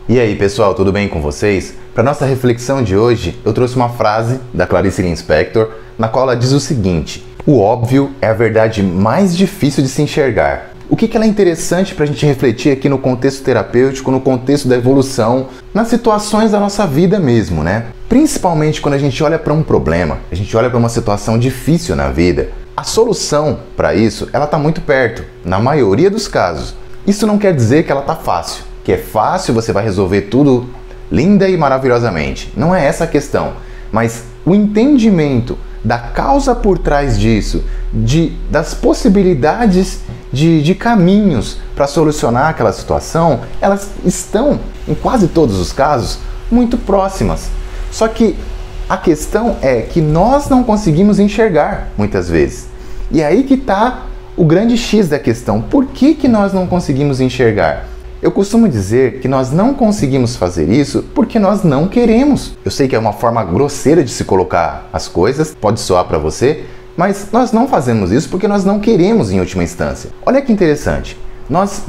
E aí pessoal, tudo bem com vocês? Para nossa reflexão de hoje, eu trouxe uma frase da Clarice Lispector, na qual ela diz o seguinte: o óbvio é a verdade mais difícil de se enxergar. O que ela é interessante para a gente refletir aqui no contexto terapêutico, no contexto da evolução, nas situações da nossa vida mesmo, né? Principalmente quando a gente olha para um problema, a gente olha para uma situação difícil na vida, a solução para isso, ela está muito perto, na maioria dos casos. Isso não quer dizer que ela está fácil, que é fácil, você vai resolver tudo linda e maravilhosamente. Não é essa a questão, mas o entendimento da causa por trás disso, das possibilidades de caminhos para solucionar aquela situação, elas estão, em quase todos os casos, muito próximas. Só que a questão é que nós não conseguimos enxergar, muitas vezes. E aí que está o grande X da questão. Por que nós não conseguimos enxergar? Eu costumo dizer que nós não conseguimos fazer isso porque nós não queremos. Eu sei que é uma forma grosseira de se colocar as coisas, pode soar para você, mas nós não fazemos isso porque nós não queremos em última instância. Olha que interessante, nós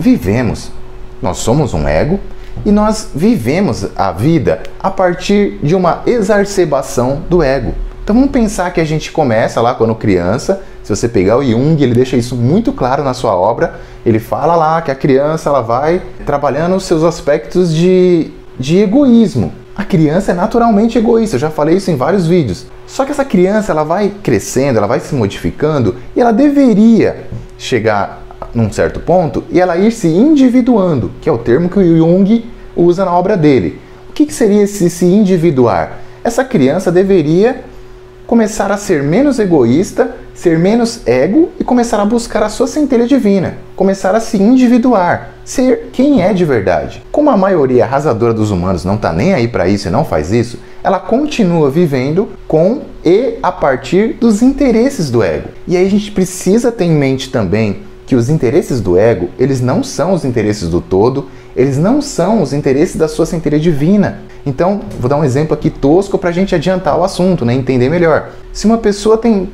somos um ego e nós vivemos a vida a partir de uma exacerbação do ego. Então vamos pensar que a gente começa lá quando criança. Se você pegar o Jung, ele deixa isso muito claro na sua obra. Ele fala lá que a criança ela vai trabalhando os seus aspectos de egoísmo. A criança é naturalmente egoísta, eu já falei isso em vários vídeos. Só que essa criança ela vai crescendo, ela vai se modificando e ela deveria chegar num certo ponto e ela ir se individuando, que é o termo que o Jung usa na obra dele. O que seria esse se individuar? Essa criança deveria começar a ser menos egoísta, ser menos ego e começar a buscar a sua centelha divina, começar a se individuar, ser quem é de verdade. Como a maioria arrasadora dos humanos não está nem aí para isso e não faz isso, ela continua vivendo com e a partir dos interesses do ego. E aí a gente precisa ter em mente também que os interesses do ego, eles não são os interesses do todo, eles não são os interesses da sua centelha divina. Então, vou dar um exemplo aqui tosco para a gente adiantar o assunto, né? Entender melhor. Se uma pessoa tem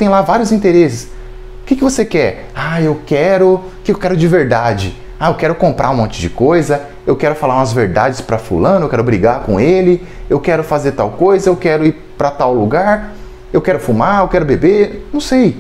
lá vários interesses, o que você quer? O que eu quero de verdade? Eu quero comprar um monte de coisa, eu quero falar umas verdades para fulano, eu quero brigar com ele, eu quero fazer tal coisa, eu quero ir para tal lugar, eu quero fumar, eu quero beber, não sei.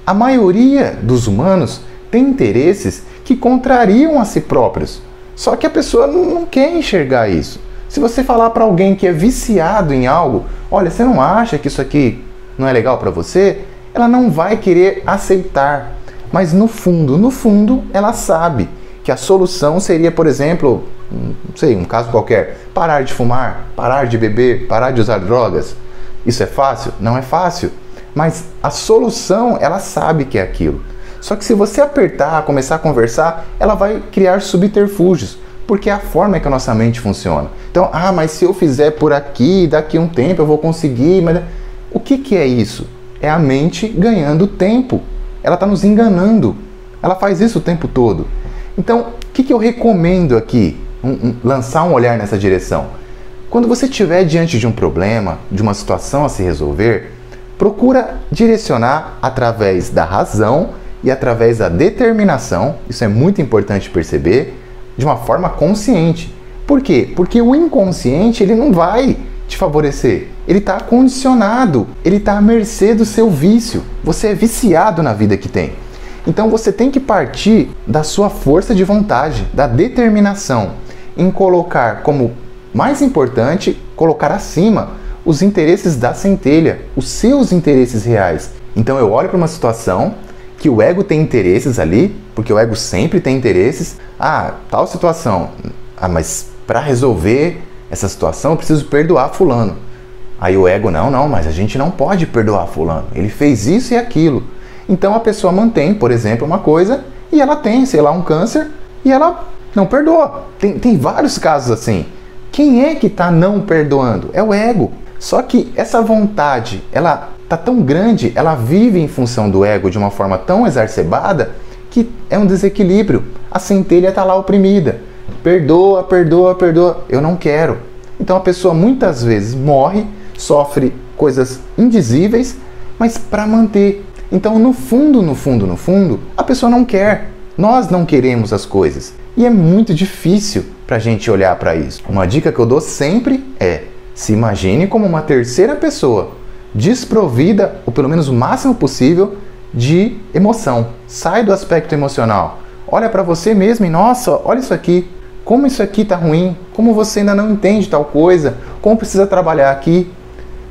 A maioria dos humanos tem interesses que contrariam a si próprios, só que a pessoa não quer enxergar isso. Se você falar para alguém que é viciado em algo, olha, você não acha que isso aqui não é legal para você? Ela não vai querer aceitar. Mas no fundo, ela sabe que a solução seria, por exemplo, não sei, um caso qualquer, parar de fumar, parar de beber, parar de usar drogas. Isso é fácil? Não é fácil. Mas a solução, ela sabe que é aquilo. Só que se você apertar, começar a conversar, ela vai criar subterfúgios. Porque é a forma que a nossa mente funciona. Então, mas se eu fizer por aqui, daqui a um tempo eu vou conseguir. Mas o que é isso? É a mente ganhando tempo. Ela está nos enganando. Ela faz isso o tempo todo. Então, o que eu recomendo aqui? Lançar um olhar nessa direção. Quando você estiver diante de um problema, de uma situação a se resolver, procura direcionar através da razão e através da determinação. Isso é muito importante perceber. De uma forma consciente. Por quê? Porque o inconsciente ele não vai te favorecer. Ele está condicionado, ele está à mercê do seu vício. Você é viciado na vida que tem. Então você tem que partir da sua força de vontade, da determinação, em colocar como mais importante, colocar acima os interesses da centelha, os seus interesses reais. Então eu olho para uma situação que o ego tem interesses ali, porque o ego sempre tem interesses. Tal situação. Mas para resolver essa situação eu preciso perdoar fulano. Aí o ego, não, mas a gente não pode perdoar fulano. Ele fez isso e aquilo. Então a pessoa mantém, por exemplo, uma coisa e ela tem, sei lá, um câncer e ela não perdoa. Tem vários casos assim. Quem é que está não perdoando? É o ego. Só que essa vontade, ela tá tão grande, ela vive em função do ego de uma forma tão exacerbada que é um desequilíbrio. A centelha está lá oprimida. Perdoa, perdoa, perdoa. Eu não quero. Então a pessoa muitas vezes morre, sofre coisas indizíveis, mas para manter. Então no fundo, a pessoa não quer. Nós não queremos as coisas. E é muito difícil para a gente olhar para isso. Uma dica que eu dou sempre é: se imagine como uma terceira pessoa, desprovida, ou pelo menos o máximo possível, de emoção. Sai do aspecto emocional. Olha para você mesmo e, nossa, olha isso aqui. Como isso aqui tá ruim. Como você ainda não entende tal coisa. Como precisa trabalhar aqui.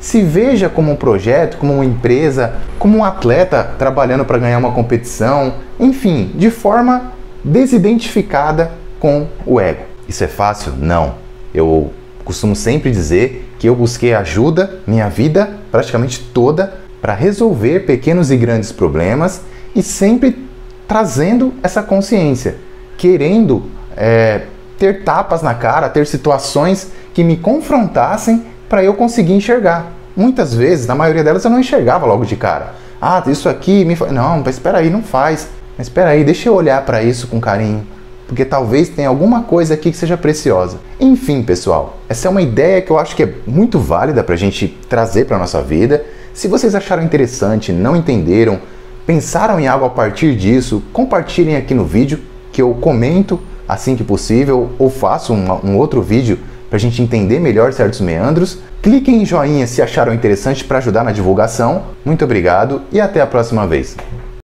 Se veja como um projeto, como uma empresa, como um atleta trabalhando para ganhar uma competição. Enfim, de forma desidentificada com o ego. Isso é fácil? Não. Eu costumo sempre dizer que eu busquei ajuda minha vida praticamente toda para resolver pequenos e grandes problemas e sempre trazendo essa consciência, querendo ter tapas na cara, ter situações que me confrontassem para eu conseguir enxergar. Muitas vezes, na maioria delas, eu não enxergava logo de cara. Ah, isso aqui me faz... Não, mas espera aí, não faz. Mas espera aí, deixa eu olhar para isso com carinho, porque talvez tenha alguma coisa aqui que seja preciosa. Enfim, pessoal, essa é uma ideia que eu acho que é muito válida para a gente trazer para a nossa vida. Se vocês acharam interessante, não entenderam, pensaram em algo a partir disso, compartilhem aqui no vídeo, que eu comento assim que possível, ou faço um outro vídeo para a gente entender melhor certos meandros. Cliquem em joinha se acharam interessante para ajudar na divulgação. Muito obrigado e até a próxima vez.